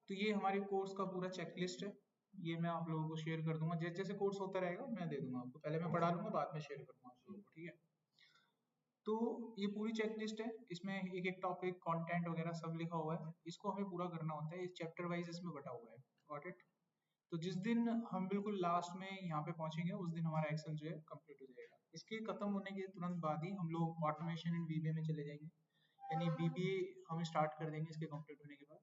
तो ये हमारे कोर्स का पूरा चेकलिस्ट है, ये मैं आप लोगों को शेयर कर दूंगा। जैसे जैसे कोर्स होता रहेगा मैं दे दूंगा आपको, पहले मैं पढ़ा लूंगा बाद में शेयर करूंगा आप लोगों को, ठीक है। तो ये पूरी चेकलिस्ट है, इसमें एक एक टॉपिक कंटेंट वगैरह सब लिखा हुआ है, इसको हमें पूरा करना होता है, इस चैप्टर वाइज इसमें बटा हुआ है। Got it. तो जिस दिन हम बिल्कुल लास्ट में यहाँ पे पहुंचेंगे उस दिन हमारा एक्सेल जो है कंप्लीट हो जाएगा। इसके खत्म होने के तुरंत बाद ही हम लोग ऑटोमेशन इन वीबीए में चले जाएंगे, यानी वीबीए हम स्टार्ट कर देंगे इसके कंप्लीट होने के बाद।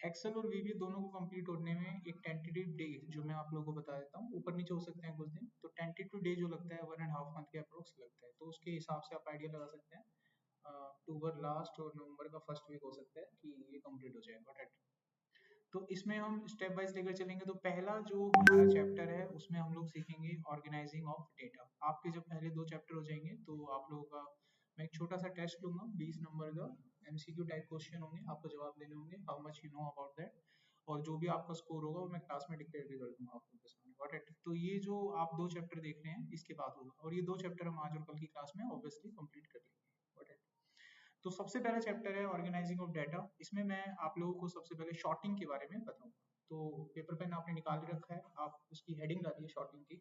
एक्सेल और वीबीए दोनों को कंप्लीट होने में एक टेंटेटिव डे जो मैं आप लोगों को बता देता हूँ, ऊपर नीचे हो सकते हैं कुछ दिन, तो टेंटेटिव डे जो लगता है 1.5 मंथ के अप्रोक्स लगता है, तो उसके हिसाब से आप आइडिया लगा सकते हैं अक्टूबर लास्ट और नवंबर का फर्स्ट वीक हो सकता है कि ये कंप्लीट हो जाएगा। तो इसमें हम स्टेप वाइज लेकर चलेंगे। तो पहला जो हमारा चैप्टर है उसमें हम लोग सीखेंगे ऑर्गेनाइजिंग ऑफ डेटा। आपके जब पहले 2 चैप्टर हो जाएंगे तो आप लोगों का मैं एक छोटा सा टेस्ट लूंगा, 20 नंबर का एमसीक्यू टाइप क्वेश्चन होंगे, आपको जवाब देने होंगे, how much you know about that, और जो भी आपका स्कोर होगा वो मैं क्लास में डिक्लेयर भी कर दूंगा आप लोगों के सामने। Got it. तो ये जो आप 2 चैप्टर देख रहे हैं इसके बाद होगा, और ये 2 चैप्टर हम आज और कल की क्लास में ऑब्वियसली कंप्लीट कर लेंगे। Got it. तो सबसे पहला चैप्टर है ऑर्गेनाइजिंग ऑफ डाटा। इसमें मैं आप लोगों को सबसे पहले शॉर्टिंग के बारे में बताऊंगा। तो पेपर पेन आपने निकाल के रखा है, आप उसकी हेडिंग डालिए शॉर्टिंग की,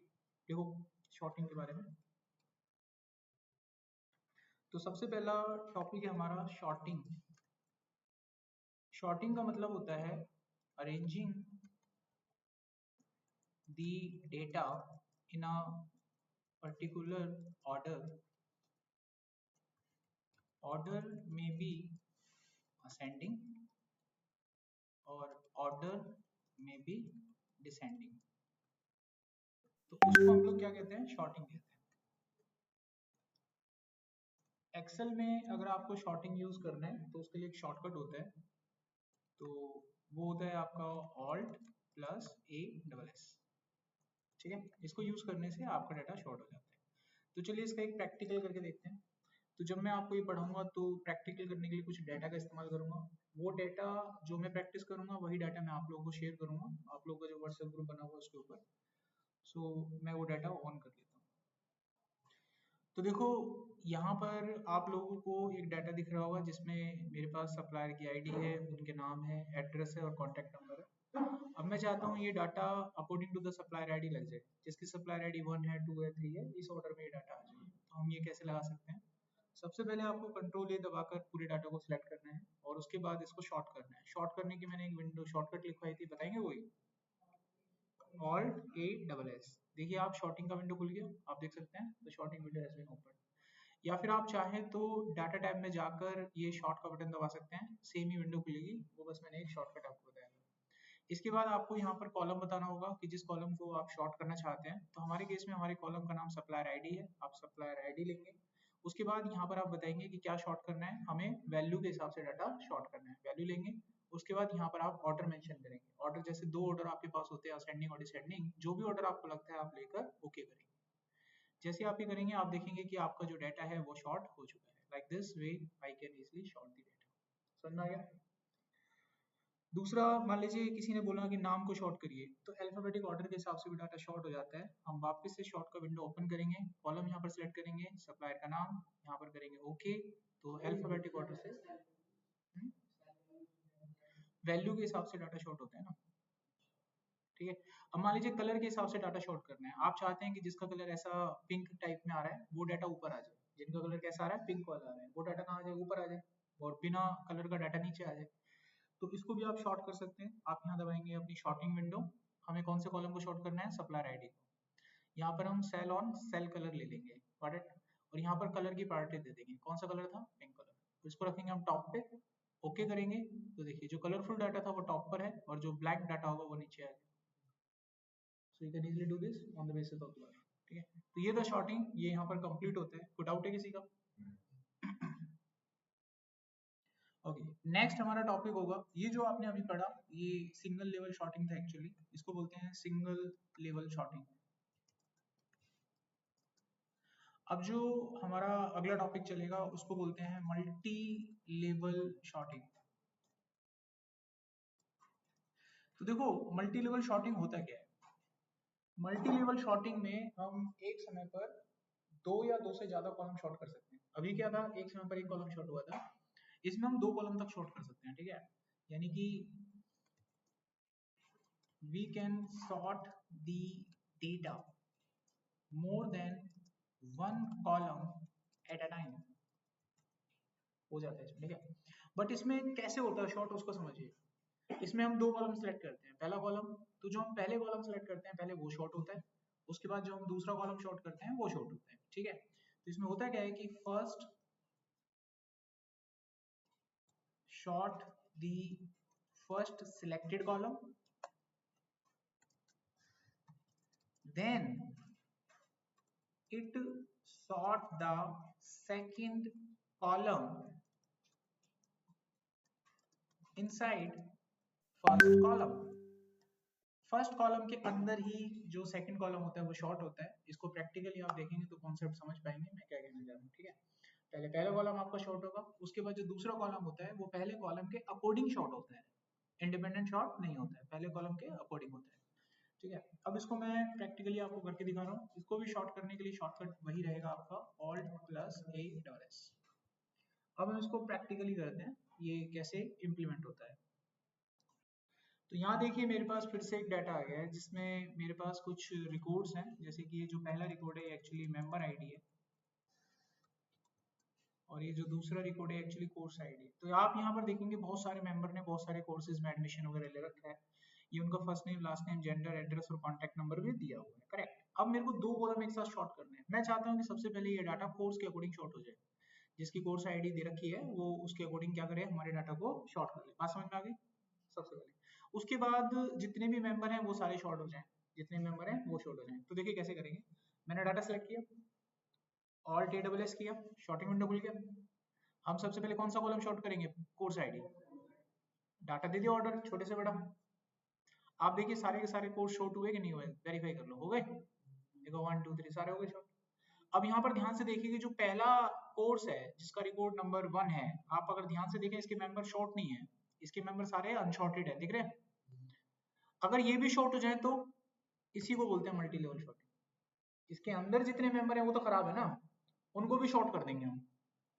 देखो शॉर्टिंग के बारे में। तो सबसे पहला टॉपिक है हमारा शॉर्टिंग। शॉर्टिंग का मतलब होता है arranging the data in a particular order. Order में बी असेंडिंग और ऑर्डर में बी डिसेंडिंग। तो उसको हम लोग क्या कहते हैं, शॉर्टिंग कहते हैं। एक्सेल में अगर आपको शॉर्टिंग यूज करना है तो उसके लिए एक शॉर्टकट होता है, तो वो होता है आपका alt plus A double S. ठीक है, इसको यूज करने से आपका डाटा शॉर्ट हो जाता है। तो चलिए इसका एक प्रैक्टिकल करके देखते हैं। तो जब मैं आपको ये पढ़ाऊंगा तो प्रैक्टिकल करने के लिए कुछ डाटा का इस्तेमाल करूंगा। वो डाटा जो मैं प्रैक्टिस करूंगा वही डाटा मैं आप लोगों को शेयर करूंगा, आप लोगों का जो व्हाट्सएप ग्रुप बना हुआ है उसके ऊपर। सो मैं वो डाटा ऑन कर लेता हूँ। तो देखो यहाँ पर आप लोगों को एक डाटा दिख रहा होगा जिसमें मेरे पास सप्लायर की आईडी है, उनके नाम है, एड्रेस है और कॉन्टैक्ट नंबर है। अब मैं चाहता हूँ ये data according to the supplier ID लग जाए, जिसकी सप्लायर आईडी 1 है, 2 है, 3 है, इस ऑर्डर में ये डाटा आ जाए। तो हम ये कैसे लगा सकते हैं? सबसे पहले आपको कंट्रोल ए दबाकर पूरे डाटा को सिलेक्ट करना है और उसके बाद इसको शॉर्ट करना है। शॉर्ट करने की मैंने एक विंडो शॉर्टकट लिखवाई थी, बताएंगे वही ऑल्ट ए डबल एस। देखिए आप शॉर्टिंग का विंडो खुल गया, आप देख सकते हैं the sorting window has been open. या फिर आप चाहें तो डाटा टैब में जाकर ये शॉर्ट का बटन दबा सकते हैं, सेम ही विंडो खुलेगी, वो बस मैंने एक शॉर्टकट आपको बताया। इसके बाद आपको यहाँ पर कॉलम बताना होगा कि जिस कॉलम को आप शॉर्ट करना चाहते हैं। तो हमारे केस में हमारे कॉलम का नाम सप्लायर आईडी है, आप सप्लायर आईडी लेंगे। उसके बाद यहाँ पर आप बताएंगे कि क्या शॉर्ट करना है, हमें वैल्यू के हिसाब से डाटा शॉर्ट करना है, वैल्यू लेंगे। उसके बाद यहाँ पर आप ऑर्डर मेंशन करेंगे, ऑर्डर जैसे 2 ऑर्डर आपके पास होते हैं असेंडिंग और डिसेंडिंग, जो भी ऑर्डर आपको लगता है आप लेकर ओके करेंगे। जैसे आप ये करेंगे आप देखेंगे कि आपका जो डाटा है वो शॉर्ट हो चुका है। Like this way I can easily short the data. समझ में आ गया? दूसरा, मान लीजिए किसी ने बोला कि नाम को शॉर्ट करिए, तो अल्फाबेटिक ऑर्डर के हिसाब से भी डाटा शॉर्ट हो जाता है। हम वापस से शॉर्ट का विंडो ओपन करेंगे, कॉलम यहाँ पर सिलेक्ट करेंगे, सप्लायर का नाम यहाँ पर करेंगे ओके। तो अल्फाबेटिक ऑर्डर से वैल्यू के हिसाब से डाटा शॉर्ट होता है ना। ठीक है, अब मान लीजिए कलर के हिसाब से डाटा शॉर्ट करना है। आप चाहते हैं कि जिसका कलर ऐसा पिंक टाइप में आ रहा है वो डाटा ऊपर आ जाए, जिनका कलर कैसा आ रहा है, पिंक वाला आ रहा है, वो डाटा कहाँ आ जाए, ऊपर आ जाए, और बिना कलर का डाटा नीचे आ जाए। तो इसको भी आप शॉर्ट कर सकते हैं। आप यहाँ दबाएंगे अपनी शॉर्टिंग विंडो, हमें कौन से कॉलम को शॉर्ट करना है, सप्लायर आईडी को। यहाँ पर हम सेल ऑन सेल कलर ले लेंगे, और यहाँ पर कलर की प्रायोरिटी दे देंगे, कौन सा कलर था, पिंक कलर। तो इसको रखेंगे हम टॉप पे, ओके करेंगे। तो देखिए जो कलरफुल डाटा था वो टॉप पर है और जो ब्लैक डाटा होगा वो नीचे आएगा। So you can easily do this on the basis of colour. ठीक है, तो ये था शॉर्टिंग, ये यहाँ पर कंप्लीट होता है। कोई डाउट है किसी का? ओके, नेक्स्ट हमारा टॉपिक होगा, ये जो आपने अभी पढ़ा ये सिंगल लेवल शॉर्टिंग था एक्चुअली, इसको बोलते हैं सिंगल लेवल शॉर्टिंग। अब जो हमारा अगला टॉपिक चलेगा उसको बोलते हैं मल्टी लेवल शॉर्टिंग। तो देखो मल्टी लेवल शॉर्टिंग होता क्या है। मल्टी लेवल शॉर्टिंग में हम एक समय पर 2 या 2 से ज्यादा कॉलम शॉर्ट कर सकते हैं। अभी क्या था, एक समय पर एक कॉलम शॉर्ट हुआ था, इसमें हम 2 कॉलम तक शॉर्ट कर सकते हैं। ठीक है, यानी कि we can sort the data more than one column at a time, हो जाता है इसमें, ठीक है। बट इसमें कैसे होता है शॉर्ट, उसको समझिए। इसमें हम दो कॉलम सेलेक्ट करते हैं, पहला कॉलम, तो जो हम पहले कॉलम सेलेक्ट करते हैं पहले वो शॉर्ट होता है, उसके बाद जो हम दूसरा कॉलम शॉर्ट करते हैं वो शॉर्ट होता है, ठीक है। तो इसमें होता क्या है कि first short the first selected column, then it sort the second column inside first column। First column के अंदर ही जो सेकंड कॉलम होता है वो शॉर्ट होता है। इसको प्रैक्टिकली आप देखेंगे तो कॉन्सेप्ट समझ पाएंगे मैं क्या कहना चाह रहा हूँ, ठीक है। पहले पहला कॉलम आपका शॉर्ट होगा, उसके बाद जो दूसरा कॉलम होता है वो पहले कॉलम के अकॉर्डिंग शॉर्ट होता है, इंडिपेंडेंट शॉर्ट नहीं होता है, पहले कॉलम के अकॉर्डिंग होता है, ठीक है। अब इसको मैं प्रैक्टिकली आपको करके दिखा रहा हूँ। इसको भी शॉर्ट करने के लिए शॉर्टकट वही रहेगा आपका Alt+A+S। अब हम इसको प्रैक्टिकली करते हैं ये कैसे इम्प्लीमेंट होता है। तो यहाँ देखिए मेरे पास फिर से एक डाटा आ गया है जिसमें मेरे पास कुछ रिकॉर्ड्स हैं, जैसे कि ये जो पहला रिकॉर्ड है एक्चुअली मेंबर आईडी है और ये जो दूसरा रिकॉर्ड है एक्चुअली कोर्स आईडी। तो आप यहाँ पर देखेंगे बहुत सारे मेंबर ने बहुत सारे कोर्सेज में एडमिशन वगैरह ले रखा है, ये उनका first name last name gender address और कॉन्टैक्ट नंबर भी दिया हुआ है, करेक्ट। अब मेरे को दो कॉलम एक साथ शॉर्ट करने हैं। मैं चाहता हूँ कि सबसे पहले ये डाटा कोर्स के अकॉर्डिंग शॉर्ट हो जाए, जिसकी कोर्स आईडी दे रखी है वो उसके अकॉर्डिंग क्या करे, हमारे डाटा को शॉर्ट कर ले। बात समझ में आ गई सबसे पहले। उसके बाद जितने भी मेंबर हैं वो सारे शॉर्ट हो जाएं, जितने मेंबर हैं वो शॉर्ट हो जाएं। तो देखिए कैसे करेंगे। मैंने डाटा सेलेक्ट किया, Alt+A किया, शॉर्टिंग विंडो खुल गया। हम सबसे पहले कौन सा कॉलम शॉर्ट करेंगे, कोर्स आईडी। डाटा दे दिया ऑर्डर छोटे से बड़ा। आप देखिए सारे के सारे कोर्स शॉर्ट हुए कि नहीं हुए, वेरीफाई कर लो, हो गए। देखो 1 2 3 सारे हो गए शॉर्ट। अब यहाँ पर ध्यान से देखिए कि जो पहला कोर्स है जिसका रिकॉर्ड नंबर 1 है, आप अगर ध्यान से देखें इसके मेंबर शॉर्ट नहीं है, इसके मेंबर सारे अनशॉर्टेड है, दिख रहे हैं। अगर ये भी शॉर्ट हो जाए तो इसी को बोलते हैं मल्टी लेवल शॉर्टिंग। इसके अंदर जितने मेंबर हैं वो तो खराब है ना, उनको भी शॉर्ट कर देंगे हम,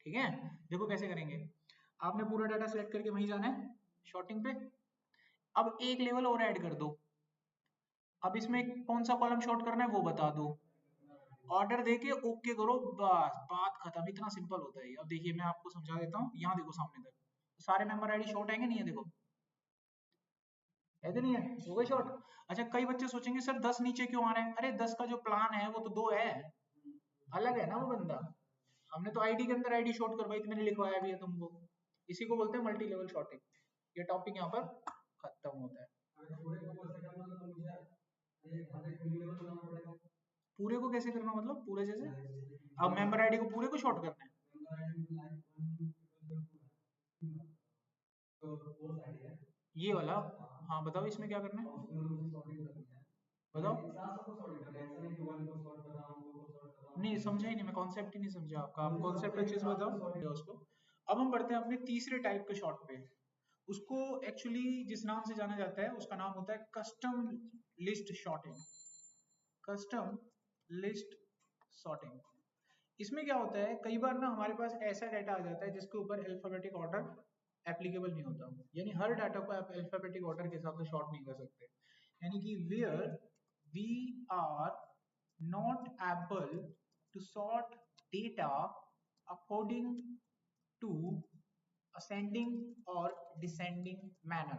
ठीक है। देखो कैसे करेंगे। आपने पूरा डाटा सेलेक्ट करके वहीं जाना है शॉर्टिंग पे। अब एक लेवल और ऐड कर दो। अब इसमें कौन सा कॉलम शॉर्ट करना है वो बता दो, ऑर्डर देके ओके करो, बस बात खत्म। इतना सिंपल होता है। अब देखिए मैं आपको समझा देता हूँ। यहाँ देखो सामने तक सारे मेंबर आईडी शॉर्ट है कि नहीं है, देखो है कि नहीं है, हो गए शॉर्ट। अच्छा कई बच्चे सोचेंगे सर 10 नीचे क्यों आ रहे हैं, अरे 10 का जो प्लान है वो तो 2 है, अलग है ना वो बंदा। हमने तो आईडी के अंदर आईडी शॉर्ट करवाई तो मैंने लिखवाया भी है तुमको। इसी को बोलते हैं मल्टी लेवल शॉर्टिंग। ये टॉपिक यहाँ पर खत्म होता है। पूरे को कैसे करना, मतलब पूरे जैसे अब मेंबर आईडी को पूरे को शॉर्ट करना है, ये वाला। हाँ बताओ इसमें क्या करना है, बताओ। नहीं समझा ही नहीं मैं, कॉन्सेप्ट ही नहीं समझा आपका। आप कॉन्सेप्ट अच्छे से बताओ उसको। अब हम बढ़ते हैं अपने तीसरे टाइप के शॉर्ट पे। उसको एक्चुअली जिस नाम से जाना जाता है उसका नाम होता है custom list sorting. Custom list sorting. इसमें क्या होता है, कई बार ना हमारे पास ऐसा डाटा आ जाता है जिसके ऊपर अल्फाबेटिक ऑर्डर एप्लीकेबल नहीं होता, यानी हर डाटा को आप अल्फाबेटिक ऑर्डर के हिसाब से शॉर्ट नहीं कर सकते। यानी कि where we are not able to sort data according to ascending और डिसेंडिंग मैनर,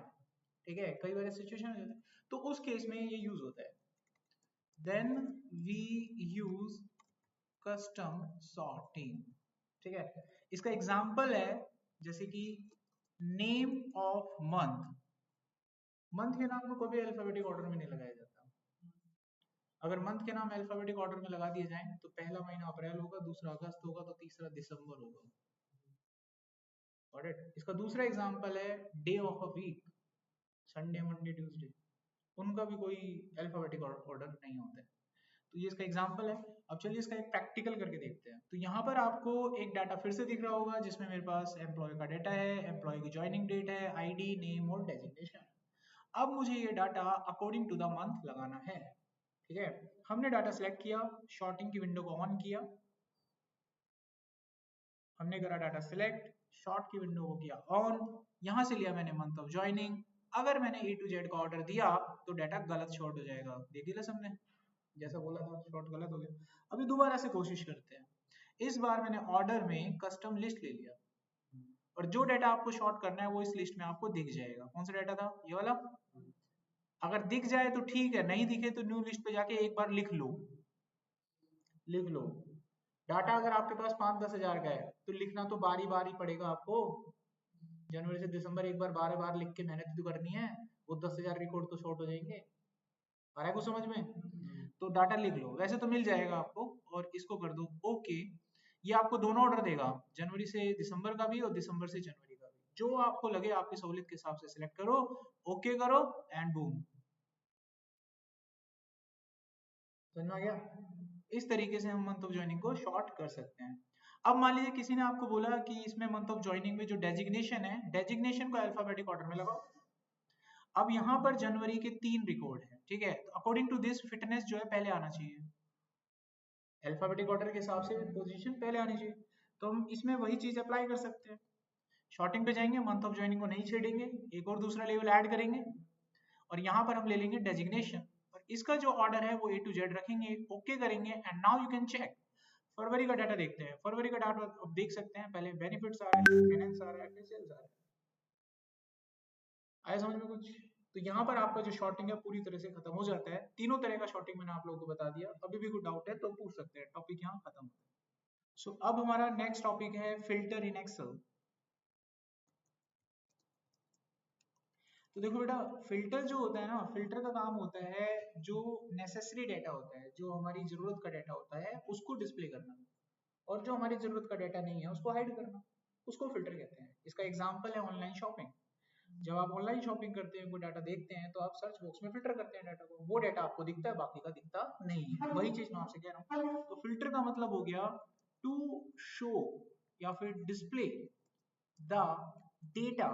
ठीक है। कई बार सिचुएशन हो जाता है तो उस केस में ये यूज होता है। Then we use custom sorting, ठीक है। इसका एग्जांपल है जैसे कि नेम ऑफ मंथ। मंथ के नाम को कभी अल्फाबेटिक ऑर्डर में नहीं लगाया जाता। अगर मंथ के नाम अल्फाबेटिक ऑर्डर में लगा दिए जाएं तो पहला महीना अप्रैल होगा, दूसरा अगस्त होगा, तो तीसरा दिसंबर होगा। ऑलराइट। इसका दूसरा एग्जांपल है day of a week, Sunday Monday Tuesday, उनका भी कोई अल्फाबेटिक ऑर्डर नहीं होता है। तो ये इसका एग्जांपल है। अब चलिए इसका एक प्रैक्टिकल करके देखते हैं। तो यहाँ पर आपको एक डाटा फिर से दिख रहा होगा जिसमें मेरे पास एम्प्लॉय का डाटा है, एम्प्लॉय की ज्वाइनिंग डेट है, आईडी, नेम और डेजिग्नेशन। अब मुझे ये data according to the month लगाना है, ठीक है। हमने डाटा सेलेक्ट किया, शॉर्टिंग की विंडो को ऑन किया, हमने करा डाटा सिलेक्ट, शॉर्ट की विंडो को किया ऑन, यहां से लिया मैंने मंथ ऑफ ज्वाइनिंग, अगर मैंने A to Z का ऑर्डर दिया तो डाटा गलत शॉर्ट हो जाएगा। देख लिया सबने, जैसा बोला था शॉर्ट गलत हो गया। अभी दोबारा से कोशिश करते हैं। इस बार मैंने ऑर्डर में कस्टम लिस्ट ले लिया और जो डाटा आपको शॉर्ट करना है वो इस लिस्ट में आपको दिख जाएगा। कौन सा डाटा था? ये वाला। अगर दिख जाए तो ठीक है, नहीं दिखे तो न्यू लिस्ट पे जाके एक बार लिख लो। डाटा अगर आपके पास 5-10 हजार का है तो लिखना तो बारी बारी पड़ेगा आपको। जनवरी से दिसंबर एक बार बार बार लिख के मेहनत तो करनी है, वो 10,000 रिकॉर्ड तो शॉर्ट हो जाएंगे। आ रहा है कुछ समझ में? तो डाटा लिख लो, वैसे तो मिल जाएगा आपको। और इसको कर दो ओके। ये आपको दोनों ऑर्डर देगा, जनवरी से दिसंबर का भी और दिसंबर से जनवरी का भी। जो आपको लगे आपकी सहूलियत के हिसाब से सिलेक्ट करो, ओके करो एंड बूम। समझ में आ गया? इस तरीके से हम मंथ ऑफ ज्वाइनिंग को शॉर्ट कर सकते हैं। अब मान लीजिए किसी ने आपको बोला कि इसमें मंथ ऑफ ज्वाइनिंग में जो डेजिग्नेशन है, डेजिग्नेशन को अल्फाबेटिक ऑर्डर में लगाओ। अब यहाँ पर जनवरी के 3 रिकॉर्ड है, ठीक है? तो अकॉर्डिंग टू दिस फिटनेस जो है पहले आना चाहिए, अल्फाबेटिक ऑर्डर के हिसाब से पोजीशन पहले आनी चाहिए। तो हम इसमें वही चीज अप्लाई कर सकते हैं। शॉर्टिंग पे जाएंगे, मंथ ऑफ ज्वाइनिंग को नहीं छेड़ेंगे, एक और दूसरा लेवल ऐड करेंगे और यहाँ पर हम ले लेंगे डेजिग्नेशन और इसका जो ऑर्डर है वो A to Z रखेंगे, ओके करेंगे and now you can check. फरवरी का डाटा देखते हैं। फरवरी का डाटा अब देख सकते हैं, पहले बेनिफिट्स आ रहे हैं, फाइनेंस आ रहा है, फिर सेल्स आ रहा है। आया समझ में कुछ? तो यहाँ पर आपका जो शॉर्टिंग है पूरी तरह से खत्म हो जाता है। तीनों तरह का शॉर्टिंग मैंने आप लोगों को बता दिया। अभी भी कोई डाउट है तो पूछ सकते हैं, टॉपिक यहाँ खत्म। सो अब हमारा नेक्स्ट टॉपिक है फिल्टर इन एक्सेल। तो देखो बेटा, फिल्टर जो होता है ना, फिल्टर का काम होता है जो नेसेसरी डाटा होता है, जो हमारी जरूरत का डाटा होता है उसको डिस्प्ले करना, और जो हमारी जरूरत का डाटा नहीं है उसको हाइड करना, उसको फिल्टर कहते हैं। इसका एग्जांपल है ऑनलाइन शॉपिंग। जब आप ऑनलाइन शॉपिंग करते हैं, कोई डाटा देखते हैं तो आप सर्च बॉक्स में फिल्टर करते हैं डाटा को, वो डाटा आपको दिखता है, बाकी का दिखता नहीं है। वही चीज मैं आपसे कह रहा हूँ। तो फिल्टर का मतलब हो गया टू शो या फिर display the data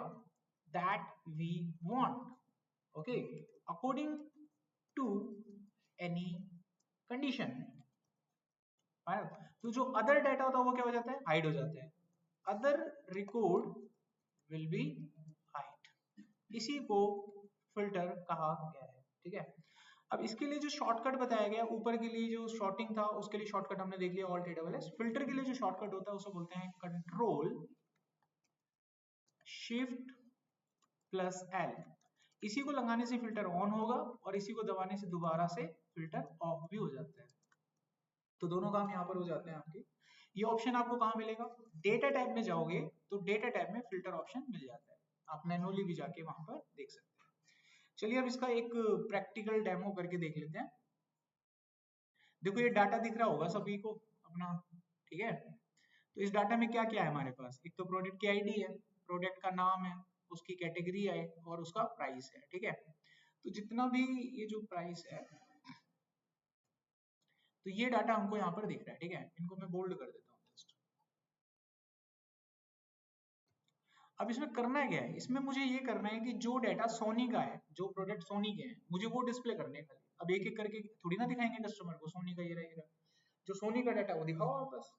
that we want, okay, according to any condition। तो जो अदर डाटा होता है वो क्या हो जाता है? हाइड हो जाता है। Other record will be hide, इसी को फिल्टर कहा गया है, ठीक है? अब इसके लिए जो शॉर्टकट बताया गया, ऊपर के लिए जो शॉर्टिंग था उसके लिए शॉर्टकट हमने देख लिया, ऑल्ट डबल एस। फिल्टर के लिए जो शॉर्टकट होता है उसे बोलते हैं कंट्रोल शिफ्ट प्लस एल। इसी को लगाने से फिल्टर ऑन होगा और इसी को दबाने से दोबारा से फिल्टर ऑफ भी हो जाता है। तो दोनों काम यहाँ पर हो जाते हैं आपके। ये ऑप्शन आपको कहाँ मिलेगा? डेटा टैब में जाओगे तो डेटा टैब में फिल्टर ऑप्शन मिल जाता है, आप मैनुअली भी जाके वहां पर देख सकते हैं। चलिए अब इसका एक प्रैक्टिकल डेमो करके देख लेते हैं। देखो ये डाटा दिख रहा होगा सभी को अपना, ठीक है? तो इस डाटा में क्या क्या है हमारे पास? एक तो प्रोडक्ट की आईडी है, प्रोडक्ट का नाम है, उसकी कैटेगरी है और उसका प्राइस है, ठीक है? तो जितना भी ये जो प्राइस है, तो ये डाटा हमको यहाँ पर दिख रहा है, ठीक है? इनको मैं बोल्ड कर देता हूँ जस्ट। अब इसमें करना क्या है? इसमें मुझे ये करना है कि जो डाटा सोनी का है, जो प्रोडक्ट सोनी के हैं, मुझे वो डिस्प्ले करने हैं खाली। अब एक एक करके थोड़ी ना दिखाएंगे कस्टमर को, सोनी का ये रहेगा, जो सोनी का डाटा वो दिखाओ आप बस।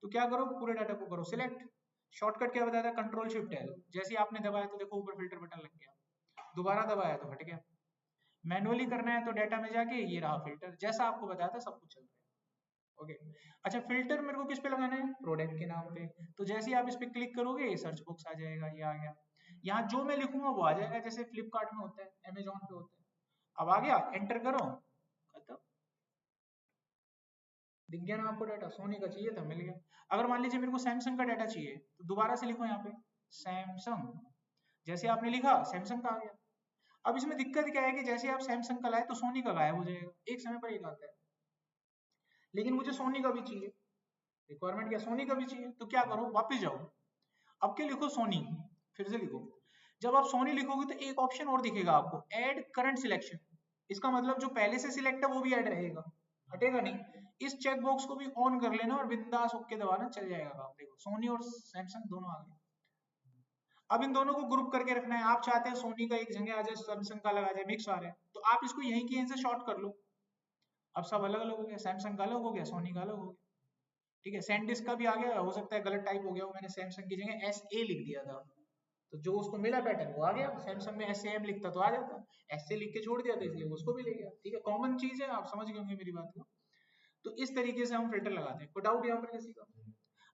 तो क्या करो, पूरे डाटा को करो सिलेक्ट। शॉर्टकट क्या बताया था? Control shift L. जैसे ही आपने दबाया तो देखो ऊपर फिल्टर बटन लग गया, दोबारा दबाया तो हट गया। मैनुअली करना है तो डाटा में जाके ये रहा फिल्टर, जैसा आपको बताया था सब कुछ चल रहा है। ओके अच्छा, फिल्टर मेरे को किस पे लगाना है? प्रोडक्ट के नाम पे। तो जैसे ही आप इस पे क्लिक करोगे सर्च बॉक्स आ जाएगा, ये आ गया। यहाँ जो मैं लिखूंगा वो आ जाएगा, जैसे फ्लिपकार्ट में होता है, अमेजोन पे होता है। अब आ गया, एंटर करो, खत्म। दिख गया ना आपको डाटा? सोनी का चाहिए था, मिल गया। अगर मान लीजिए मेरे को सैमसंग का डाटा चाहिए तो दोबारा से लिखो यहाँ पे सैमसंग, जैसे आपने लिखा सैमसंग का आ गया। अब इसमें दिक्कत क्या है कि जैसे आप सैमसंग का लाए तो सोनी का गायब हो जाएगा, एक समय पर एक आता है। लेकिन मुझे सोनी का भी चाहिए, रिक्वायरमेंट क्या? सोनी का भी चाहिए। तो क्या करो, वापस जाओ, अब क्या लिखो? सोनी, फिर से लिखो। जब आप सोनी लिखोगे तो एक ऑप्शन और दिखेगा आपको, ऐड करंट सिलेक्शन। इसका मतलब जो पहले से सिलेक्ट है वो भी ऐड रहेगा, हटेगा नहीं। इस चेक बॉक्स को भी ऑन कर लेना और बिंदास ओके दबाना, चल जाएगा काम। देखो सोनी और सैमसंग दोनों आ गए। अब इन दोनों को ग्रुप करके रखना है। आप चाहते हैं सोनी का एक जगह आ जाए, सैमसंग का लगा जाए, मिक्स आ रहा है, तो आप इसको यहीं की यहीं से शॉर्ट कर लो। अब सब अलग अलग हो गया, सैमसंग का अलग हो गया, सोनी का अलग हो गया, ठीक है? सैंडिस्क का भी आ गया, हो सकता है गलत टाइप हो गया हो, मैंने सैमसंग की जगह एस ए लिख दिया था, तो जो उसको मिला पैटर्न वो आ गया। सैमसंग में SAM लिखता तो आ जाता, ऐसे लिख के छोड़ दिया तो इसलिए उसको भी ले गया। ठीक है, कॉमन चीज है, आप समझ गए होंगे मेरी बात को। तो इस तरीके से हम फिल्टर लगाते हैं। कोई डाउट यहाँ पर किसी का?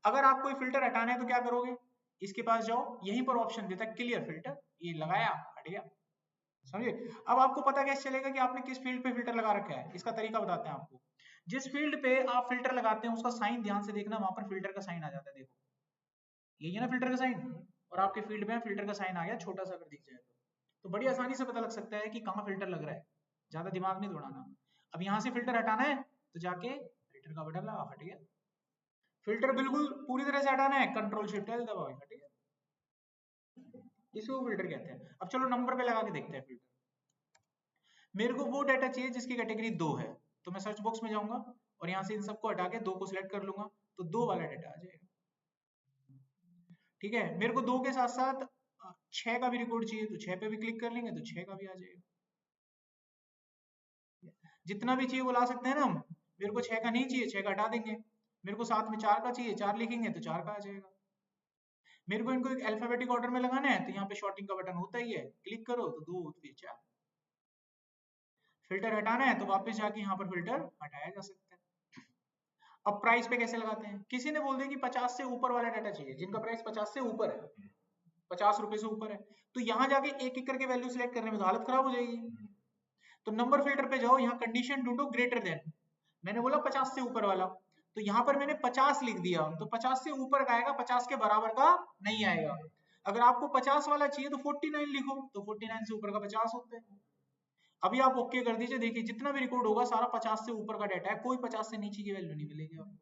अगर आप कोई फिल्टर हटाना है तो क्या करोगे, इसके पास जाओ, यहीं पर ऑप्शन देता है क्लियर फिल्टर, ये लगाया हट गया, समझे। अब आपको पता कैसे चलेगा कि आपने किस फील्ड पे फिल्टर लगा रखा है, इसका तरीका बताते हैं आपको। जिस फील्ड पे आप फिल्टर लगाते हैं उसका साइन ध्यान से देखना, वहां पर फिल्टर का साइन आ जाता है, देखो यही है ना फिल्टर का साइन, और आपके फील्ड में फिल्टर का साइन आ गया, छोटा सा अगर दिख जाए तो बड़ी आसानी से पता लग सकता है कि कहाँ फिल्टर लग रहा है, ज्यादा दिमाग नहीं दौड़ाना। अब यहाँ से फिल्टर हटाना है तो जाके फिल्टर का बटन लगा, हट गया। फिल्टर बिल्कुल पूरी तरह से हटाना है, कंट्रोल शिफ्ट एल दबाओ, हट गया। इसको फिल्टर कहते हैं। अब चलो नंबर पे लगा के देखते हैं फिल्टर। मेरे को वो डाटा चाहिए जिसकी कैटेगरी 2 है, तो मैं सर्च बॉक्स में जाऊंगा और यहाँ से इन सबको हटा के 2 को सिलेक्ट कर लूंगा, तो 2 वाला डाटा आ जाएगा। ठीक है, मेरे को 2 के साथ साथ 6 का भी रिकॉर्ड चाहिए, तो 6 पे भी क्लिक कर लेंगे तो 6 का भी आ जाएगा। जितना भी चाहिए वो ला सकते हैं ना हम। मेरे को 6 का नहीं चाहिए, 6 का हटा देंगे। मेरे को साथ में 4 का चाहिए, 4 लिखेंगे तो 4 का आ जाएगा। मेरे को इनको एक अल्फाबेटिक ऑर्डर में लगाना है, तो यहाँ पे शॉर्टिंग का बटन होता ही है, क्लिक करो तो 2 फिर 4। फिल्टर हटाना है तो वापस जाके यहाँ पर फिल्टर हटाया जा सकता है। अब प्राइस पे कैसे लगाते हैं, किसी ने बोल दिया कि 50 से ऊपर वाला डाटा चाहिए, जिनका प्राइस 50 से ऊपर है, 50 रुपए से ऊपर है, तो यहाँ जाके एक एक करके वैल्यू सिलेक्ट करने में तो हालत खराब हो जाएगी। तो नंबर फिल्टर पे जाओ, यहाँ कंडीशन ढूंढो ग्रेटर देन, मैंने बोला 50 से ऊपर वाला, तो यहाँ पर मैंने 50 लिख दिया, तो 50 से ऊपर का आएगा, 50 के बराबर का नहीं आएगा। अगर आपको 50 वाला चाहिए तो 49 लिखो, तो 49 से ऊपर का 50 होता है। अभी आप ओके कर दीजिए, देखिए जितना भी रिकॉर्ड होगा सारा 50 से ऊपर का डाटा है, कोई 50 से नीचे की वैल्यू नहीं मिलेगी आपको।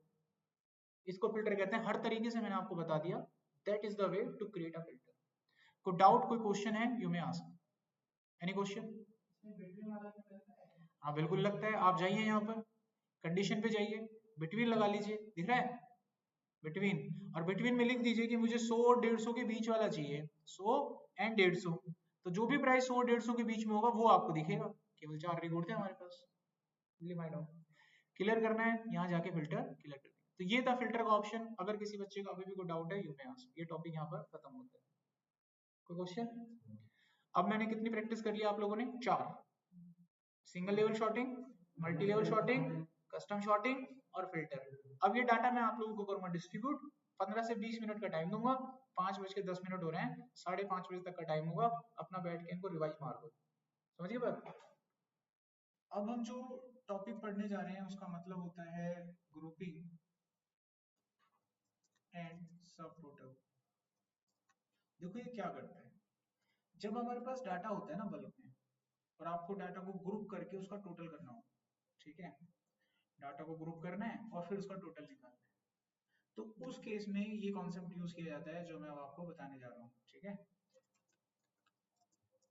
इसको फिल्टर कहते हैं। हर तरीके से मैंने आपको बता दिया, that is the way to create a filter. कोई डाउट, कोई क्वेश्चन है, you may ask any question. हाँ बिल्कुल लगता है, आप जाइए यहाँ पर कंडीशन पे जाइए, बिटवीन लगा लीजिए, दिख रहा है बिटवीन, और बिटवीन में लिख दीजिए कि मुझे 100 और 150 के बीच वाला चाहिए, 100 एंड 150, तो जो भी प्राइस 100 और 150 के बीच में होगा वो आपको दिखेगा। केवल 4 रिकॉर्ड थे हमारे पास, क्लियर करना है, यहाँ जाके फिल्टर क्लियर कर दिया। तो ये था फिल्टर का ऑप्शन। अगर किसी बच्चे का अभी भी कोई डाउट है, यू मे आस्क। ये टॉपिक यहाँ पर खत्म होता है। कोई क्वेश्चन? अब मैंने कितनी प्रैक्टिस कर लिया आप लोगों ने? 4। Single level sorting, multi level sorting, custom sorting और फिल्टर। अब ये डाटा मैं आप लोगों को करूंगा डिस्ट्रीब्यूट, 15 से 20 मिनट का टाइम दूंगा, 5:10 हो रहे हैं, 5:30 बजे तक का टाइम होगा, अपना बैठ के इनको रिवाइज मार दो। समझिए बात। अब हम जो टॉपिक पढ़ने जा रहे हैं उसका मतलब होता है ग्रुपिंग एंड सब टोटल। देखो ये क्या करता है, जब हमारे पास डाटा होता है ना बल्क में, और आपको डाटा को ग्रुप करके उसका टोटल करना हो, ठीक है, डाटा को ग्रुप करना है और फिर उसका टोटल निकालना है, तो उस केस में ये कॉन्सेप्ट यूज किया जाता है जो मैं अब आपको बताने जा रहा हूँ। ठीक है,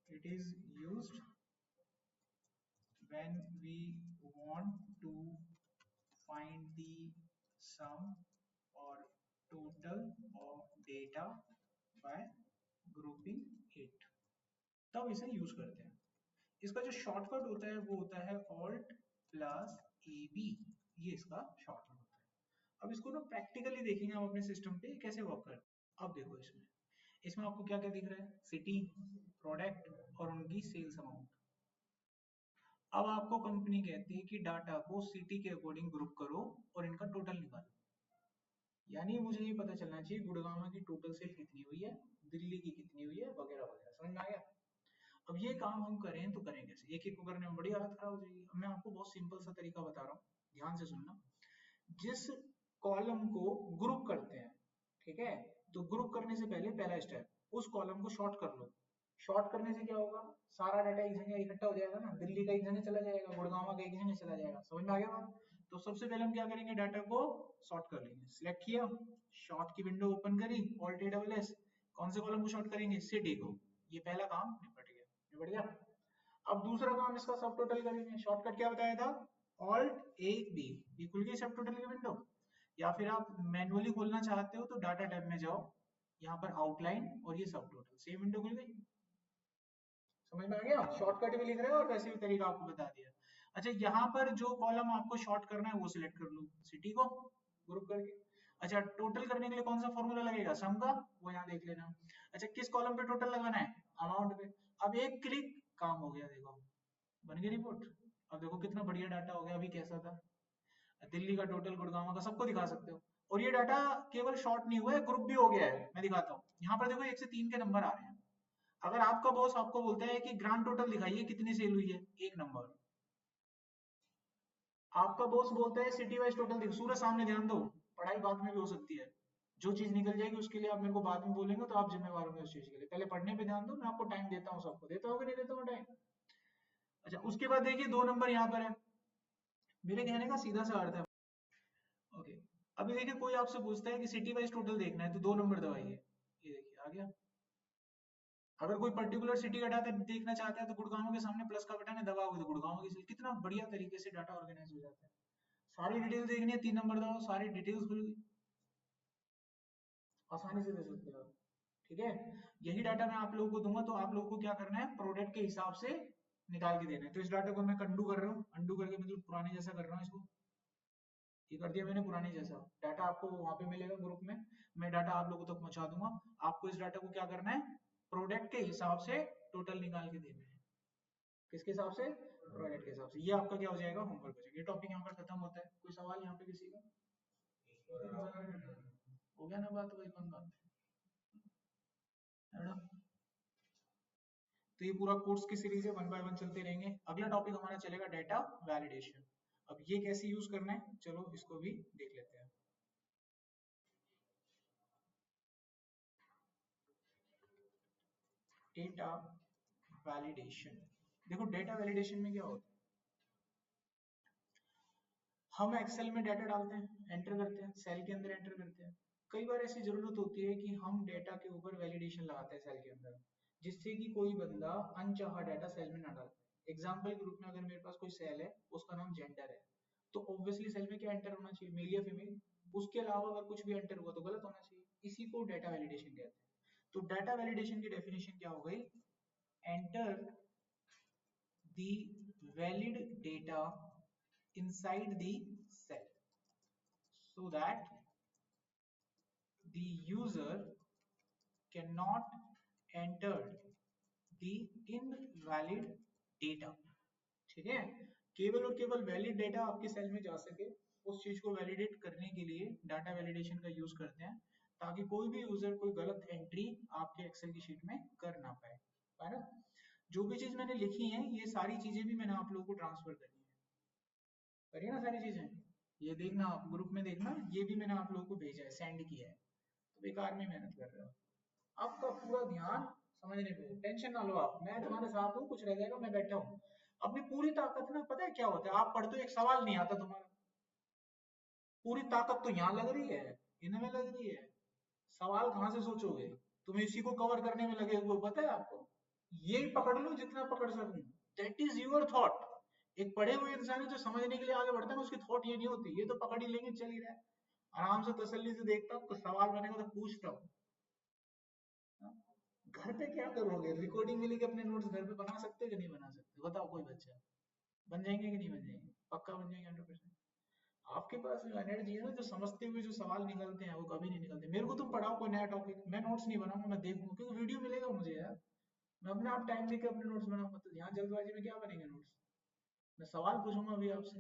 it is used when we want to find the sum or total of data by grouping it, तब इसे यूज करते हैं। इसका जो शॉर्टकट होता है वो होता है Alt प्लस AB, ये इसका शॉर्टकट होता है। अब इसको ना प्रैक्टिकली देखेंगे हम अपने सिस्टम पे कैसे वर्क करता है। अब देखो इसमें इसमें आपको क्या क्या दिख रहा है, सिटी, प्रोडक्ट और उनकी सेल्स अमाउंट। अब आपको कंपनी कहती है कि डाटा को सिटी के अकॉर्डिंग ग्रुप करो और इनका टोटल निकालो, यानी मुझे ये पता चलना चाहिए गुड़गांव की टोटल सेल कितनी हुई है, दिल्ली की कितनी हुई है, वगैरह वगैरह। समझ में आ गया? अब ये काम हम करें तो करें कैसे, एक एक को करने में बड़ी हालत खराब हो जाएगी। अब मैं आपको बहुत सिंपल सा तरीका बता रहा हूँ, ध्यान से सुनना। जिस कॉलम को ग्रुप करते हैं, ठीक है, तो ग्रुप करने से पहले पहला स्टेप उस कॉलम को शॉर्ट कर लो। शॉर्ट करने से क्या होगा, सारा डाटा एक जगह इकट्ठा हो जाएगा ना, दिल्ली का एक जगह चला जाएगा, गुड़गांव का एक जगह चला जाएगा। समझ में आ गया बात? तो सबसे पहले हम क्या करेंगे, डाटा को सॉर्ट कर लेंगे। सिलेक्ट किया, शॉर्ट की विंडो ओपन करी, Alt AWS, कौन से कॉलम को शॉर्ट करेंगे, सिटी को। ये पहला काम निपट गया। अब दूसरा काम इसका सब टोटल करेंगे। शॉर्टकट क्या बताया था, Alt A B, ये खुल गई सब टोटल की विंडो। या फिर आप मैन्युअली खोलना चाहते हो तो डाटा टैब में जाओ, यहाँ पर आउटलाइन और ये सब टोटल, सेम विंडो खुल गई। समझ में आ गया? शॉर्टकट भी लिख रहे हैं और वैसे भी तरीका आपको बता दिया। अच्छा, यहाँ पर जो कॉलम आपको शॉर्ट करना है वो सिलेक्ट कर लो, सिटी को ग्रुप करके। अच्छा, टोटल करने के लिए कौन सा फॉर्मूला लगेगा, सम का, वो यहाँ देख लेना। अच्छा, किस कॉलम पे टोटल लगाना है, अमाउंट पे। अब एक क्लिक काम हो गया, देखो बन गई रिपोर्ट। अब देखो कितना बढ़िया डाटा हो गया, अभी कैसा था, दिल्ली का टोटल, गुड़गांव का, सबको दिखा सकते हो। और ये डाटा केवल शॉर्ट नहीं हुआ है, ग्रुप भी हो गया है, मैं दिखाता हूँ। यहाँ पर देखो 1 से 3 के नंबर आ रहे हैं। अगर आपका बॉस आपको बोलता है कि ग्रांड टोटल दिखाइए कितनी सेल हुई है, 1 नंबर। आपका बॉस बोलता है सिटी वाइज टोटल दिखाओ, सूरज सामने ध्यान दो, पढ़ाई बाद में भी हो सकती है, जो चीज निकल जाएगी उसके लिए आप मेरे को बाद में बोलेंगे तो आप जिम्मेवार होंगे उस चीज के लिए। पहले पढ़ने पे ध्यान दो, मैं आपको टाइम देता हूँ, सबको देता हूँ कि नहीं देता हूँ टाइम। अच्छा, उसके बाद देखिए 2 नंबर यहाँ पर है, मेरे कहने का सीधा सा अर्थ है। ओके, अभी देखिए कोई आपसे पूछता है कि सिटी वाइज टोटल देखना है तो 2 नंबर दबाइए, ये देखिए आ गया। अगर कोई पर्टिकुलर सिटी का डाटा देखना चाहता है तो गुड़गांव के सामने प्लस का बटन है, दबाओगे तो गुड़गांव की सेल, कितना बढ़िया तरीके से डाटा ऑर्गेनाइज हो जाता है। सारी डिटेल्स देखनी है, 3 नंबर दबाओ, सारी डिटेल्स खुल गई, आसानी से दे सकते हो आप। ठीक है, यही डाटा मैं आप लोगों को दूंगा, तो आप लोगों को क्या करना है, प्रोडक्ट के हिसाब से निकाल के देना है। तो इस डाटा को मैं कंडू कर रहा हूँ, अंडू करके मतलब पुराने जैसा कर रहा हूँ इसको, ये कर दिया मैंने पुराने जैसा। डाटा आपको वहां पे मिलेगा ग्रुप में, मैं डाटा आप लोगों तक पहुंचा दूंगा। आपको इस डाटा को क्या करना है, प्रोडक्ट के हिसाब से टोटल निकाल के देना है। किसके हिसाब से, प्रोडक्ट के हिसाब से। ये आपका क्या हो जाएगा, होमवर्क हो जाएगा। ये टॉपिक यहाँ पर खत्म होता है। कोई सवाल यहाँ पे किसी का, हो गया ना बात, वही पंगा है ना। तो ये पूरा कोर्स की सीरीज है, 1 बाय 1 चलते रहेंगे। अगला टॉपिक हमारा चलेगा डेटा वैलिडेशन। अब ये कैसे यूज करना है, चलो इसको भी देख लेते हैं। डेटा वैलिडेशन, देखो डेटा वैलिडेशन में क्या होता है, हम एक्सेल में डाटा डालते हैं, एंटर करते हैं, सेल के अंदर एंटर करते हैं। कई बार ऐसी जरूरत होती है कि हम डेटा के ऊपर वैलिडेशन लगाते हैं सेल के अंदर, जिससे कि कोई बंदा अनचाहा डाटा सेल में ना डाले। एग्जाम्पल के रूप में अगर मेरे पास कोई सेल है, उसका नाम जेंडर है, तो ऑब्वियसली सेल में क्या एंटर होना चाहिए, मेल या फीमेल। उसके अलावा अगर कुछ भी एंटर हुआ तो गलत होना चाहिए, इसी को डेटा वैलिडेशन कहते हैं। तो डाटा वैलिडेशन की डेफिनेशन क्या हो गई, enter the valid data inside the cell so that the user cannot enter the invalid data। ठीक है, केवल और केवल वैलिड डेटा आपके सेल में जा सके, उस चीज को वैलिडेट करने के लिए डाटा वैलिडेशन का यूज करते हैं, ताकि कोई भी यूजर कोई गलत एंट्री आपके एक्सेल की शीट में कर ना पाए, है ना। जो भी चीज मैंने लिखी है, ये सारी चीजें भी मैंने आप लोगों को ट्रांसफर करनी है, करिए ना सारी चीजें। ये देखना आप ग्रुप में देखना, ये भी मैंने आप लोगों को भेजा है, सेंड किया है, तो बेकार में मेहनत कर रहे हो। आपका पूरा ध्यान समझने पे, टेंशन ना लो आप, मैं तुम्हारे साथ हूँ, कुछ रह जाएगा, मैं बैठा हूँ। अपनी पूरी ताकत ना, पता है क्या होता है, आप पढ़ते हो एक सवाल नहीं आता तुम्हारा, पूरी ताकत तो यहाँ लग रही है, इनमें लग रही है, सवाल कहाँ से सोचोगे, तुम्हें इसी को कवर करने में लगे हुए, पता है आपको। यही पकड़ लो जितना पकड़ सकूं, दैट इज योर थॉट। एक पढ़े हुए इंसान है जो समझने के लिए आगे बढ़ता है ना, उसकी थॉट ये नहीं होती, ये तो पकड़ ही लेंगे, चल ही रहा है, आराम से तसल्ली से देखता हूँ, कुछ सवाल बनेगा तो पूछता हूँ। घर पे क्या करोगे, रिकॉर्डिंग मिली कि अपने नोट्स घर पे बना सकते हो कि नहीं बना सकते, बताओ कोई बच्चा, बन जाएंगे कि नहीं बन जाएंगे, पक्का बन जाएंगे 100%। आपके पास जो एनर्जी है ना, जो समझते हुए जो सवाल निकलते हैं वो कभी नहीं निकलते। मेरे को तुम पढ़ाओ कोई नया टॉपिक, मैं नोट्स नहीं बनाऊंगा, मैं देखूंगा, क्योंकि वीडियो मिलेगा मुझे यार, मैं अपने आप टाइम लेके अपने नोट्स बनाऊंगा, तो यहाँ जल्दबाजी में क्या बनेंगे नोट्स। मैं सवाल पूछूंगा अभी आपसे।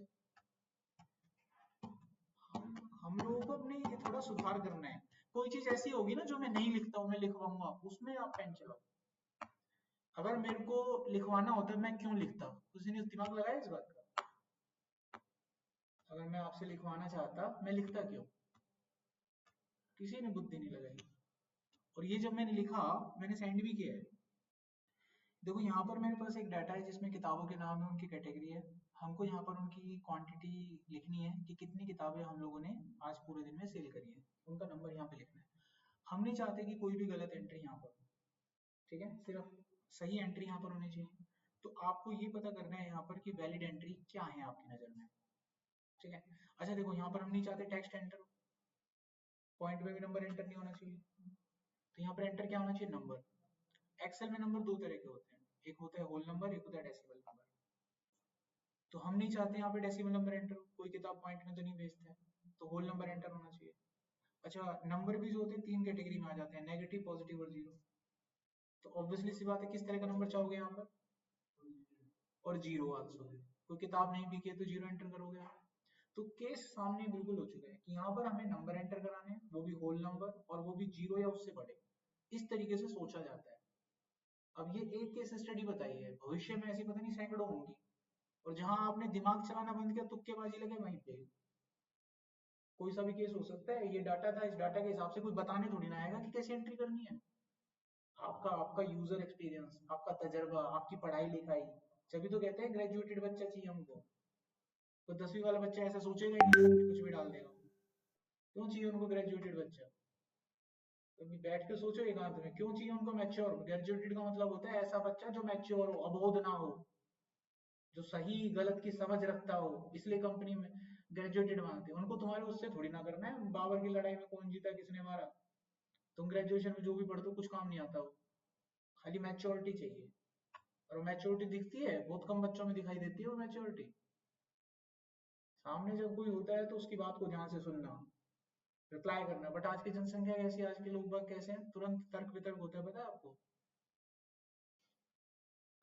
हम लोगों को अपने ये थोड़ा सुधार करना है। कोई चीज ऐसी होगी ना जो मैं नहीं लिखता हूँ, मैं लिखवाऊंगा, उसमें आप पेन चलाओ। अगर मेरे को लिखवाना होता है, मैं क्यों लिखता, किसी ने दिमाग लगाया इस बात का। अगर मैं आपसे लिखवाना चाहता, मैं लिखता क्यों, किसी ने बुद्धि नहीं लगाई। और ये जब मैंने लिखा, मैंने सेंड भी किया है। देखो यहाँ पर मेरे पास एक डाटा है जिसमें किताबों के नाम है, उनकी कैटेगरी है। हमको यहाँ पर उनकी क्वांटिटी लिखनी है कि कितनी किताबें हम लोगों ने आज पूरे दिन में सेल करी है, उनका नंबर यहाँ पे लिखना है। हम नहीं चाहते कि कोई भी गलत एंट्री यहाँ पर, ठीक है, सिर्फ सही एंट्री यहाँ पर होनी चाहिए। तो आपको ये पता करना है यहाँ पर कि वैलिड एंट्री क्या है आपकी नजर में, ठीक है। अच्छा देखो, यहाँ पर हम नहीं चाहते टेक्स्ट एंटर, पॉइंट में भी नंबर एंटर नहीं होना चाहिए, तो यहाँ पर एंटर क्या होना चाहिए, नंबर। एक्सेल में नंबर दो तरह के होते हैं, एक होता है होल नंबर, एक होता है डेसिमल नंबर। तो हम नहीं चाहते यहाँ पे डेसिमल नंबर एंटर हो, कोई किताब पॉइंट में तो नहीं भेजता है, तो होल नंबर एंटर होना चाहिए। अच्छा, नंबर भी जो होते हैं 3 कैटेगरी में आ जाते हैं, नेगेटिव, पॉजिटिव और जीरो। तो ऑब्वियसली सी बात है, किस तरह का नंबर चाहोगे यहाँ पर, और जीरो आंसर। कोई किताब नहीं बिकी है तो जीरो एंटर करोगे आप। तो केस सामने बिल्कुल हो चुका है कि यहाँ पर हमें नंबर एंटर कराने हैं, वो भी होल नंबर, और वो भी जीरो या उससे बड़े। इस तरीके से सोचा जाता है। अब ये एक केस स्टडी बताई है, भविष्य में ऐसी पता नहीं सैकड़ों होंगी। और जहां आपने दिमाग चलाना बंद किया, तुक्केबाजी लगे वहीं पे कोई सा भी केस हो सकता है। ये डाटा था, इस डाटा के हिसाब से कोई बताने थोड़ी ना आएगा कि कैसे एंट्री करनी है। आपका आपका यूजर एक्सपीरियंस, आपका तजर्बा, आपकी पढ़ाई लिखाई। जब भी तो कहते हैं ग्रेजुएटेड बच्चा चाहिए हमको। तो 10वीं वाला बच्चा ऐसा सोचेगा ही नहीं कि कुछ भी डाल देगा। क्यों चाहिए उनको ग्रेजुएटेड बच्चा? कभी बैठ के सोचो एकांत में, क्यों चाहिए उनको मैच्योर? ग्रेजुएटेड का मतलब होता है ऐसा बच्चा जो मैच्योर हो, अबोध ना हो, जो सही गलत की समझ रखता हो। इसलिए कंपनी में ग्रेजुएटेड मांगते हैं उनको। तुम्हारे उससे थोड़ी ना करना है बाबर की लड़ाई में कौन जीता किसने मारा। तुम ग्रेजुएशन में जो भी पढ़ते हो कुछ काम नहीं आता हो, खाली मैच्योरिटी चाहिए। और मैच्योरिटी दिखती है बहुत कम बच्चों में दिखाई देती है वो मैच्योरिटी। सामने जब कोई होता है तो उसकी बात को ध्यान से सुनना, रिप्लाई करना। बट आज की जनसंख्या कैसी, आज के लोग बाग कैसे हैं, तुरंत तर्क वितर्क होता है, पता है आपको?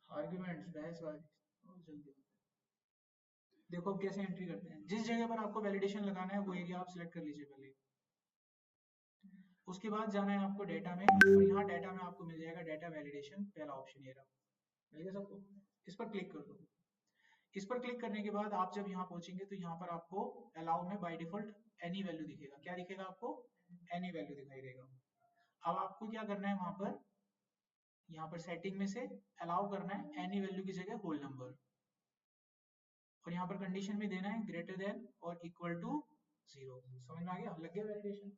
आर्ग्यूमेंट्स, बहसबाजी बहुत जल्दी होता है। देखो अब कैसे एंट्री करते हैं। जिस जगह पर आपको वैलिडेशन लगाना है वो एरिया आप सिलेक्ट कर लीजिए पहले। उसके बाद जाना है आपको डेटा में, और यहाँ डेटा में आपको मिल जाएगा डेटा वैलिडेशन, पहला ऑप्शन ये रहा, मिल गया सबको। इस पर क्लिक कर दो। इस पर क्लिक करने के बाद आप जब यहाँ पहुंचेंगे तो यहाँ पर आपको अलाउ में बाय डिफॉल्ट एनी वैल्यू दिखेगा। क्या दिखेगा आपको? एनी वैल्यू दिखाई देगा। अब आपको क्या करना है, वहां पर यहाँ पर सेटिंग में से अलाउ करना है एनी वैल्यू की जगह होल नंबर। और यहाँ पर कंडीशन में देना है ग्रेटर देन और इक्वल टू 0। समझ में आ गया? लग गया वैलिडेशन।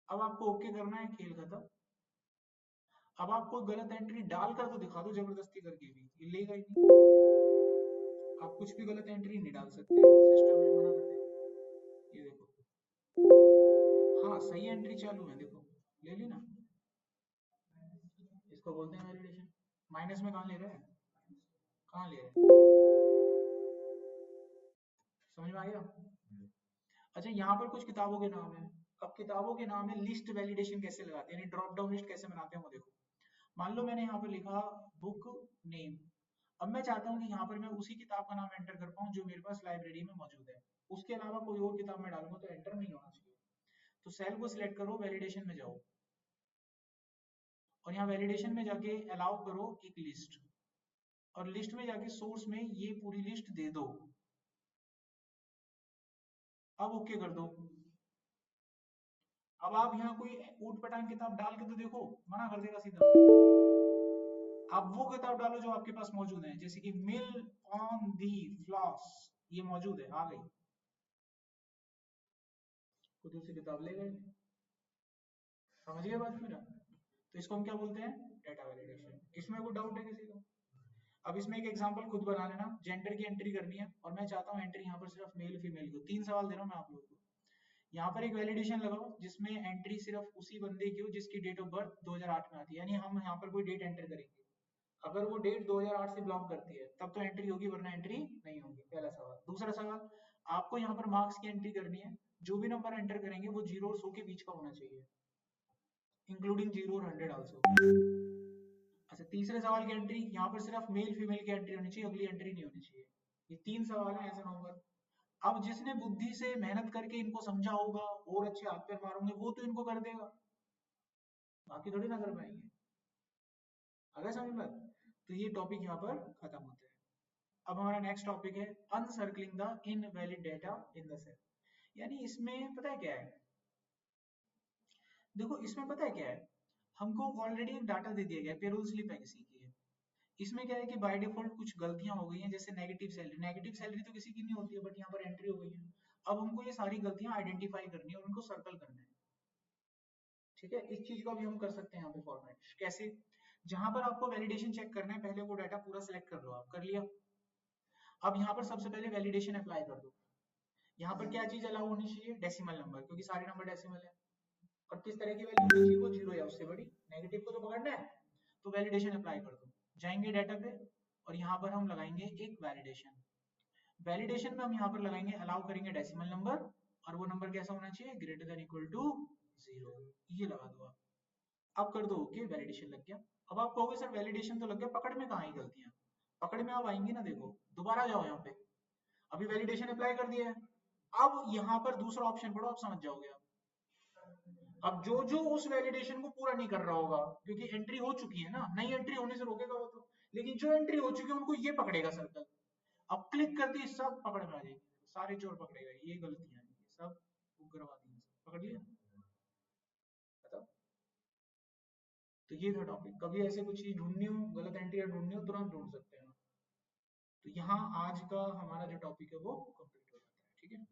अब आपको ओके करना है, खेल खत्म। अब आप कोई गलत एंट्री डालकर तो दिखा दो जबरदस्ती करके भी, ये लेगा ही नहीं। आप कुछ भी गलत एंट्री नहीं डाल सकते, सिस्टम में मना कर देगा। ये देखो, हाँ सही एंट्री चालू है, देखो ले ली ना। इसको बोलते हैं वैलिडेशन। माइनस में कहाँ ले रहे हैं, कहाँ ले रहे हैं? समझ में आ गया? अच्छा, यहाँ पर कुछ किताबों के नाम है। अब किताबों के नाम है, लिस्ट वैलिडेशन कैसे लगाते हैं, यानी ड्रॉप डाउन लिस्ट कैसे बनाते हैं वो देखो। मान लो मैंने यहाँ पर लिखा बुक नेम। अब मैं चाहता हूँ कि यहाँ पर मैं उसी किताब का नाम एंटर कर पाऊँ जो मेरे पास लाइब्रेरी में मौजूद है। उसके अलावा कोई और किताब में डालूंगा तो एंटर नहीं होना चाहिए। तो सेल को सिलेक्ट करो, वैलिडेशन में जाओ, और यहाँ वैलिडेशन में जाके अलाउ करो एक लिस्ट, और लिस्ट में जाके सोर्स में ये पूरी लिस्ट दे दो। अब ओके कर दो। अब आप यहाँ कोई ऊट पटांग किताब डाल के तो देखो, मना कर देगा सीधा। आप वो किताब डालो जो आपके पास मौजूद है, जैसे कि मिल ऑन दी फ्लॉस, ये मौजूद है, आ गई। कोई दूसरी किताब ले गए। समझ गए बात मेरा? तो इसको हम क्या बोलते हैं, डेटा वैलिडेशन। इसमें कोई डाउट है किसी को? अब इसमें एक एग्जांपल खुद बना लेना। जेंडर की एंट्री करनी है, और मैं चाहता हूँ एंट्री यहाँ पर सिर्फ मेल फीमेल की हो। 3 सवाल दे रहा हूँ मैं आप लोगों को। यहाँ पर एक वैलिडेशन लगाओ जिसमें एंट्री सिर्फ उसी बंदे की हो जिसकी डेट ऑफ बर्थ 2008 में आती है। यानी हम यहाँ पर कोई डेट एंटर करेंगे, अगर वो डेट 2008 से बिलोंग करती है तब तो एंट्री होगी, वरना एंट्री नहीं होगी। पहला सवाल। दूसरा सवाल, आपको यहाँ पर मार्क्स की एंट्री करनी है। जो भी नंबर एंटर करेंगे वो 0 और 100 के बीच का होना चाहिए, इंक्लूडिंग 0 और 100 आल्सो। अच्छा, तीसरे सवाल की एंट्री, यहाँ पर सिर्फ मेल फीमेल की एंट्री होनी चाहिए, अगली एंट्री नहीं होनी चाहिए। ये 3 सवाल है ऐसे नंबर। अब जिसने बुद्धि से मेहनत करके इनको समझा होगा और अच्छे हाथ पैर मारोगे वो तो इनको कर देगा, बाकी थोड़ी ना कर पाएंगे। अगर समझ में? तो ये टॉपिक यहाँ पर खत्म होता है। अब हमारा नेक्स्ट टॉपिक है uncircling the invalid data in the cell. यानी इसमें पता है क्या है, देखो इसमें पता है क्या है, हमको ऑलरेडी एक डाटा दे दिया गया, पेरोल स्लिप है किसी की है। इसमें क्या है कि बाय डिफॉल्ट कुछ गलतियां हो गई हैं, जैसे नेगेटिव सैलरी। नेगेटिव सैलरी तो किसी की नहीं होती है, बट यहाँ पर एंट्री हो गई है। अब हमको ये सारी गलतियां आइडेंटिफाई करनी है और उनको सर्कल करना है। ठीक है, इस चीज को भी हम कर सकते हैं यहाँ पे फॉर्मेट कैसे। जहां पर आपको वैलिडेशन चेक करना है, पहले वो डाटा पूरा सिलेक्ट कर लो, आप कर लिया। अब यहाँ पर सबसे पहले वैलिडेशन अप्लाई कर दो। यहाँ पर क्या चीज अलाउ होनी चाहिए, डेसिमल नंबर, क्योंकि सारे नंबर डेसिमल है। और किस तरह की वैल्यू होनी चाहिए, वो 0 या उससे बड़ी। नेगेटिव को तो पकड़ना है, तो वैलिडेशन अप्लाई कर दो। जाएंगे डाटा पे, और यहाँ पर हम लगाएंगे एक वैलिडेशन। वैलिडेशन में हम यहाँ पर लगाएंगे, अलाउ करेंगे डेसिमल नंबर, और वो नंबर कैसा होना चाहिए, ग्रेटर देन इक्वल टू 0, ये लगा दो आप। अब कर दो ओके, वैलिडेशन लग गया। अब आप कहोगे सर वैलिडेशन तो लग गया, पकड़ में कहाँ आई गलतियां? पकड़ में आप आएंगी ना, देखो दोबारा जाओ यहाँ पे, अभी वैलिडेशन अप्लाई कर दिया है, अब यहाँ पर दूसरा ऑप्शन पढ़ो, आप समझ जाओगे आप। अब जो जो उस वैलिडेशन को पूरा नहीं कर रहा होगा, क्योंकि एंट्री हो चुकी है ना, नई एंट्री होने से रोकेगा वो तो, लेकिन जो एंट्री हो चुकी है उनको ये पकड़ेगा सर्कल। अब क्लिक कर दी, सब पकड़ में आ जाएगी, सारे चोर पकड़ेगा, ये गलतियां हैं सब उग्रवादी हैं, सब पकड़ लिया। बताओ, तो ये था टॉपिक। कभी ऐसे कुछ चीज ढूंढनी हो, गलत एंट्री ढूंढनी हो, तुरंत ढूंढ सकते हैं। तो यहाँ आज का हमारा जो टॉपिक है वो कंप्लीट हो जाता है, ठीक है।